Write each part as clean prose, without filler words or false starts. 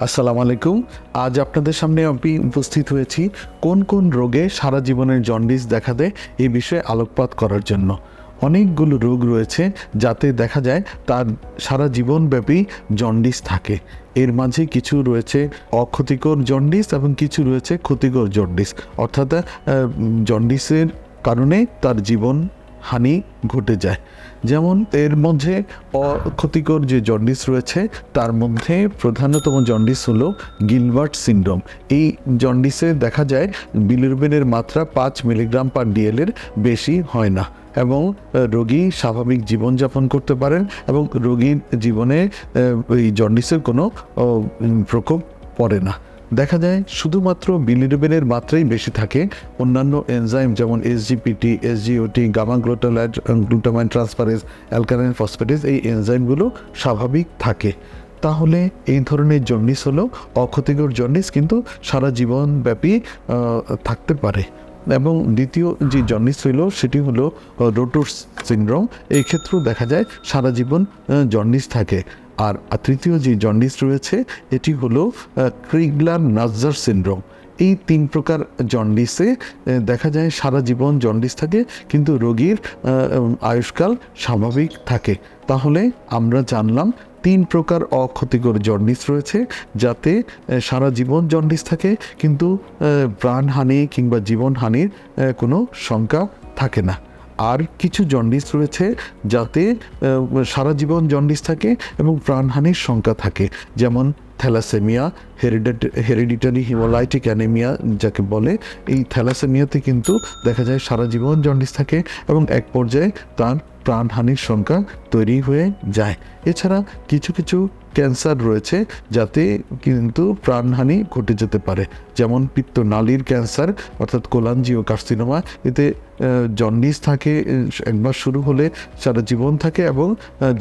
আসসালামু আলাইকুম। আজ আপনাদের সামনে আমি উপস্থিত হয়েছি কোন কোন রোগে সারা জীবনের জন্ডিস দেখা দেয় এই বিষয়ে আলোকপাত করার জন্য। অনেকগুলো রোগ রয়েছে যাতে দেখা যায় তার সারা জীবনব্যাপী জন্ডিস থাকে। এর মাঝে কিছু রয়েছে অক্ষতিকর জন্ডিস এবং কিছু রয়েছে ক্ষতিকর জন্ডিস, অর্থাৎ জন্ডিসের কারণে তার জীবন হানি ঘটে যায়। যেমন এর মধ্যে অক্ষতিকর যে জন্ডিস রয়েছে তার মধ্যে প্রধানতম জন্ডিস হলো গিলবার্ট সিনড্রোম। এই জন্ডিসে দেখা যায় বিলিরুবিনের মাত্রা 5 মিলিগ্রাম পার ডিএল এর বেশি হয় না এবং রোগী স্বাভাবিক জীবনযাপন করতে পারেন এবং রোগীর জীবনে এই জন্ডিসের কোনো প্রকোপ পড়ে না। দেখা যায় শুধুমাত্র বিলিরুবিনের মাত্রাই বেশি থাকে, অন্যান্য এনজাইম যেমন SGPT, SGOT, gamma glutamine transferase, alkaline phosphatase, এই এনজাইমগুলো স্বাভাবিক থাকে। তাহলে এই ধরনের জন্ডিস হলো অক্ষতিকর জন্ডিস, কিন্তু সারা জীবনব্যাপী থাকতে পারে। এবং দ্বিতীয় যে জন্ডিস হইল সেটি হলো রোটোর সিনড্রোম। এই ক্ষেত্রেও দেখা যায় সারা জীবন জন্ডিস থাকে। আর তৃতীয় যে জন্ডিস রয়েছে এটি হলো ক্রিগলার নাজ্জার সিনড্রোম। এই 3 প্রকার জন্ডিসে দেখা যায় সারা জীবন জন্ডিস থাকে, কিন্তু রোগীর আয়ুষ্কাল স্বাভাবিক থাকে। তাহলে আমরা জানলাম 3 প্রকার অক্ষতিকর জন্ডিস রয়েছে যাতে সারা জীবন জন্ডিস থাকে, কিন্তু প্রাণহানি কিংবা জীবনহানির কোনো শঙ্কা থাকে না। আর কিছু জন্ডিস রয়েছে যাতে সারা জীবন জন্ডিস থাকে এবং প্রাণহানির শঙ্কা থাকে, যেমন থ্যালাসেমিয়া, হেরিডিটারি হিমোলাইটিক অ্যানিমিয়া যাকে বলে। এই থ্যালাসেমিয়াতে কিন্তু দেখা যায় সারা জীবন জন্ডিস থাকে এবং এক পর্যায়ে তার প্রাণহানির শঙ্কা তৈরি হয়ে যায়। এছাড়া কিছু কিছু ক্যান্সার রয়েছে যাতে কিন্তু প্রাণহানি ঘটে যেতে পারে, যেমন পিত্তনালীর ক্যান্সার অর্থাৎ কোলাঞ্জিওকার্সিনোমা। এতে জন্ডিস থাকে, একবার শুরু হলে সারা জীবন থাকে এবং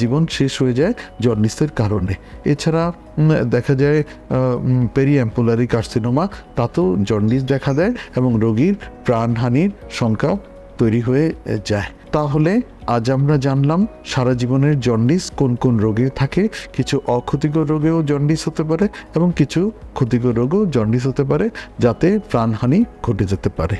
জীবন শেষ হয়ে যায় জন্ডিসের কারণে। এছাড়া দেখা যায় পেরিঅ্যাম্পুলারি কার্সিনোমা, তাতেও জন্ডিস দেখা দেয় এবং রোগীর প্রাণহানির শঙ্কা তৈরি হয়ে যায়। তাহলে আজ আমরা জানলাম সারা জীবনের জন্ডিস কোন কোন রোগে থাকে। কিছু অক্ষতিকর রোগেও জন্ডিস হতে পারে এবং কিছু ক্ষতিকর রোগেও জন্ডিস হতে পারে যাতে প্রাণহানি ঘটে যেতে পারে।